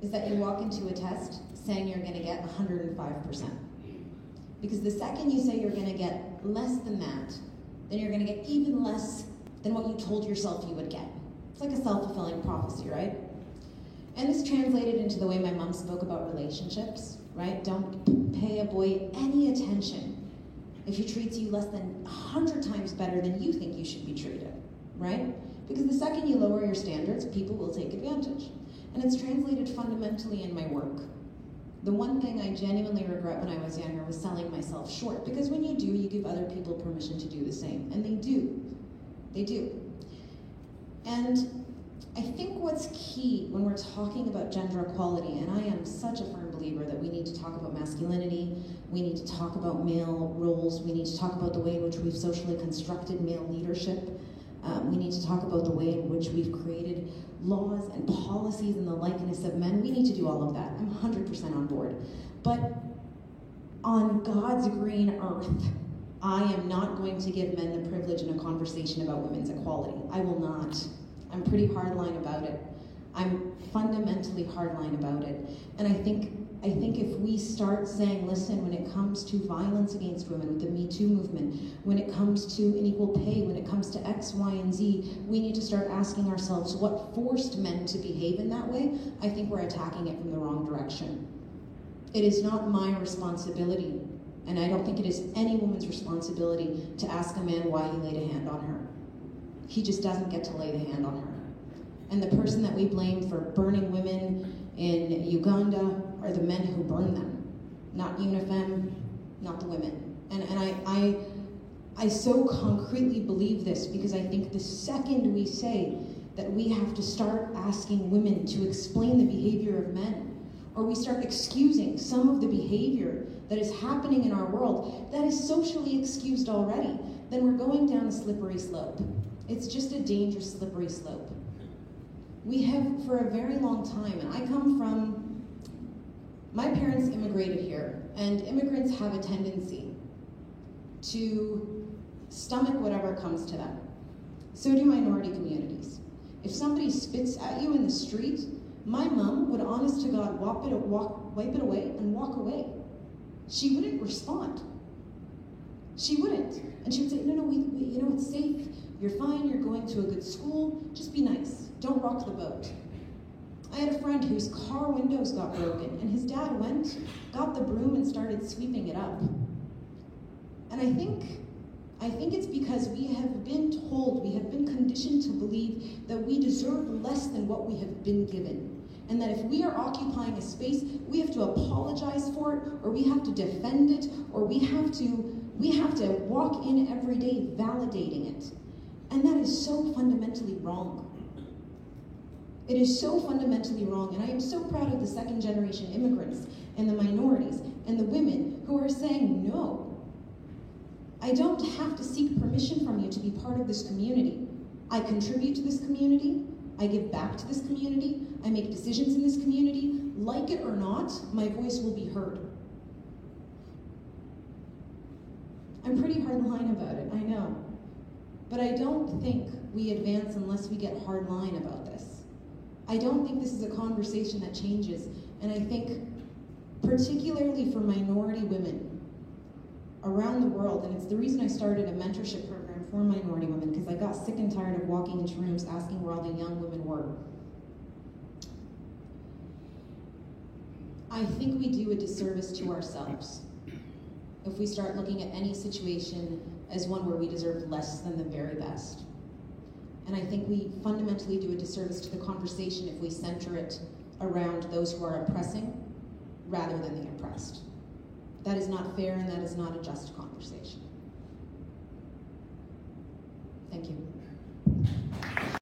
is that you walk into a test saying you're going to get 105%. Because the second you say you're going to get less than that, then you're going to get even less than what you told yourself you would get. It's like a self-fulfilling prophecy, right? And this translated into the way my mom spoke about relationships, right? Don't pay a boy any attention if he treats you less than 100 times better than you think you should be treated, right? Because the second you lower your standards, people will take advantage. And it's translated fundamentally in my work. The one thing I genuinely regret when I was younger was selling myself short, because when you do, you give other people permission to do the same, and they do. They do. And I think what's key when we're talking about gender equality, and I am such a firm believer that we need to talk about masculinity, we need to talk about male roles, we need to talk about the way in which we've socially constructed male leadership, we need to talk about the way in which we've created laws and policies in the likeness of men. We need to do all of that. I'm 100% on board. But on God's green earth, I am not going to give men the privilege in a conversation about women's equality. I will not. I'm pretty hardline about it. I'm fundamentally hardline about it. And I think if we start saying, listen, when it comes to violence against women, with the Me Too movement, when it comes to unequal pay, when it comes to X, Y, and Z, we need to start asking ourselves what forced men to behave in that way. I think we're attacking it from the wrong direction. It is not my responsibility, and I don't think it is any woman's responsibility to ask a man why he laid a hand on her. He just doesn't get to lay the hand on her. And the person that we blame for burning women in Uganda are the men who burn them, not UNIFEM, not the women. And I so concretely believe this, because I think the second we say that we have to start asking women to explain the behavior of men, or we start excusing some of the behavior that is happening in our world that is socially excused already, then we're going down a slippery slope. It's just a dangerous slippery slope. We have, for a very long time, and I come from, my parents immigrated here, and immigrants have a tendency to stomach whatever comes to them. So do minority communities. If somebody spits at you in the street, my mom would, honest to God, wipe it away and walk away. She wouldn't respond. She wouldn't. And she would say, no, we it's safe. You're fine, you're going to a good school, just be nice. Don't rock the boat. I had a friend whose car windows got broken, and his dad went, got the broom, and started sweeping it up. And I think it's because we have been told, we have been conditioned to believe that we deserve less than what we have been given. And that if we are occupying a space, we have to apologize for it, or we have to defend it, or we have to walk in every day validating it. And that is so fundamentally wrong. It is so fundamentally wrong, and I am so proud of the second generation immigrants and the minorities and the women who are saying, no, I don't have to seek permission from you to be part of this community. I contribute to this community, I give back to this community, I make decisions in this community. Like it or not, my voice will be heard. I'm pretty hardline about it, I know. But I don't think we advance unless we get hardline about this. I don't think this is a conversation that changes. And I think, particularly for minority women around the world, and it's the reason I started a mentorship program for minority women, because I got sick and tired of walking into rooms asking where all the young women were. I think we do a disservice to ourselves if we start looking at any situation as one where we deserve less than the very best. And I think we fundamentally do a disservice to the conversation if we center it around those who are oppressing rather than the oppressed. That is not fair, and that is not a just conversation. Thank you.